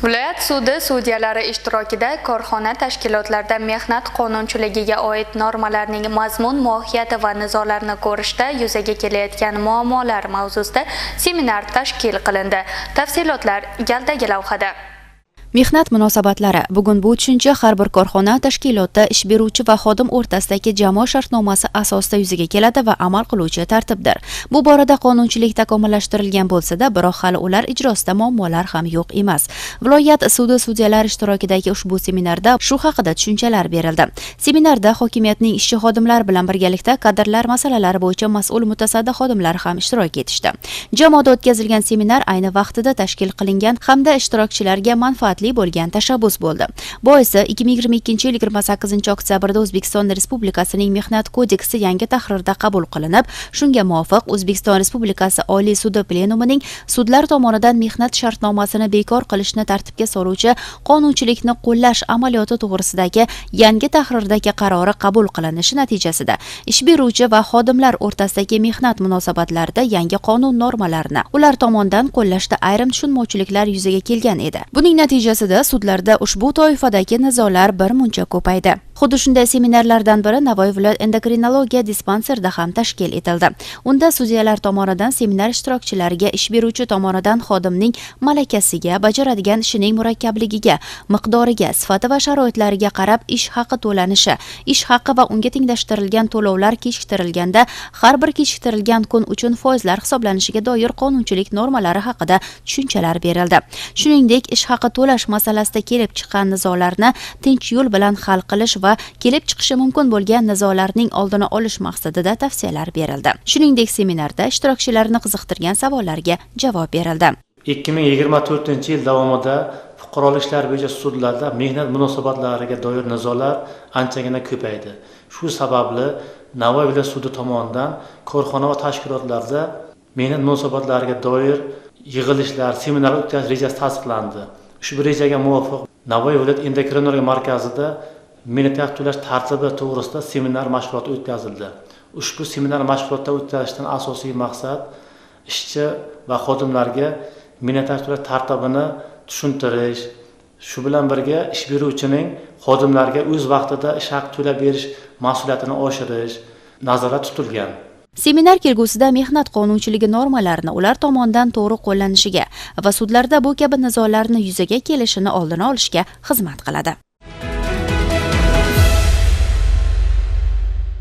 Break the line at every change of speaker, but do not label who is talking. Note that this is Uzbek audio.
Viloyat sudi sudyalari ishtirokida korxona tashkilotlarida mehnat qonunchiligiga oid normalarning mazmun, mohiyati va nizolarni ko'rishda yuzaga kelayotgan muammolar mavzusida seminar tashkil qilindi. Tafsilotlar galdagi lavhada.
Mehnat munosabatlari. Bugun bu tushuncha har bir korxona, tashkilotda ish beruvchi va xodim o'rtasidagi jamoa shartnomasi asosida yuzaga keladi va amal qiluvchi tartibdir. Bu borada qonunchilik takomillashtirilgan bo'lsa-da, biroq hali ular ijrosida muammolar ham yo'q emas. Viloyat sudi sudyalari ishtirokidagi ushbu seminarda shu haqida tushunchalar berildi. Seminarda hokimiyatning ishchi xodimlari bilan birgalikda kadrlar masalalari bo'yicha mas'ul mutasaddi xodimlar ham ishtirok etishdi. Jamoada o'tkazilgan seminar ayni vaqtida tashkil qilingan hamda ishtirokchilarga manfaat bo'lgan tashabbus bo'ldi. Boisi 2022-yil 28-oktyabrda O'zbekiston Respublikasining Mehnat kodeksi yangi tahrirda qabul qilinib, shunga muvofiq O'zbekiston Respublikasi Oliy sudi plenumining sudlar tomonidan mehnat shartnomasini bekor qilishni tartibga soluvchi qonunchilikni qo'llash amaliyoti to'g'risidagi yangi tahrirdagi qarori qabul qilinishi natijasida ish beruvchi va xodimlar o'rtasidagi mehnat munosabatlarida yangi qonun normalarini ular tomonidan qo'llashda ayrim tushunmovchiliklar yuzaga kelgan edi. Buning natijasida sudlarda ushbu toifadagi nizolar bir muncha ko'paydi. Xuddi shunday seminarlardan biri Navoiy viloyat endokrinologiya dispanserida ham tashkil etildi. Unda sudyalar tomonidan seminar ishtirokchilariga ish beruvchi tomonidan xodimning malakasiga, bajaradigan ishining murakkabligiga, miqdoriga, sifati va sharoitlariga qarab ish haqi to'lanishi, ish haqi va unga tenglashtirilgan to'lovlar kechiktirilganda har bir kechiktirilgan kun uchun foizlar hisoblanishiga doir qonunchilik normalari haqida tushunchalar berildi. Shuningdek, ish haqi to'lash masalasida kelib chiqqan nizolarni tinch yo'l bilan hal qilish va kelib chiqishi mumkin bo'lgan nizolarning oldini olish maqsadida tavsiyalar berildi. Shuningdek, seminarda ishtirokchilarni qiziqtirgan savollarga javob berildi.
2024-yil davomida fuqarolik ishlari bo'yicha sudlarda mehnat munosabatlariga doir nizolar anchagina ko'paydi. Shu sababli Navoiy viloyat sudi tomonidan korxona va tashkilotlarda mehnat munosabatlariga doir yig'ilishlar, seminarlar o'tkazish rejasi tasdiqlandi. Ushbu rejaga muvofiq Navoiy viloyat endokrinologiya markazida mehnat to'lash tartibi to'g'risida seminar mashg'uloti o'tkazildi. Ushbu seminar mashg'ulotda o'tkazishdan asosiy maqsad ishchi va xodimlarga mehnat to'lash tartibini tushuntirish, shu bilan birga ish beruvchining xodimlarga o'z vaqtida ish haqi to'lab berish mas'uliyatini oshirish nazarda tutilgan.
Seminar kelgusida mehnat qonunchiligi normalarini ular tomonidan to'g'ri qo'llanishiga va sudlarda bu kabi nizolarni yuzaga kelishini oldini olishga xizmat qiladi.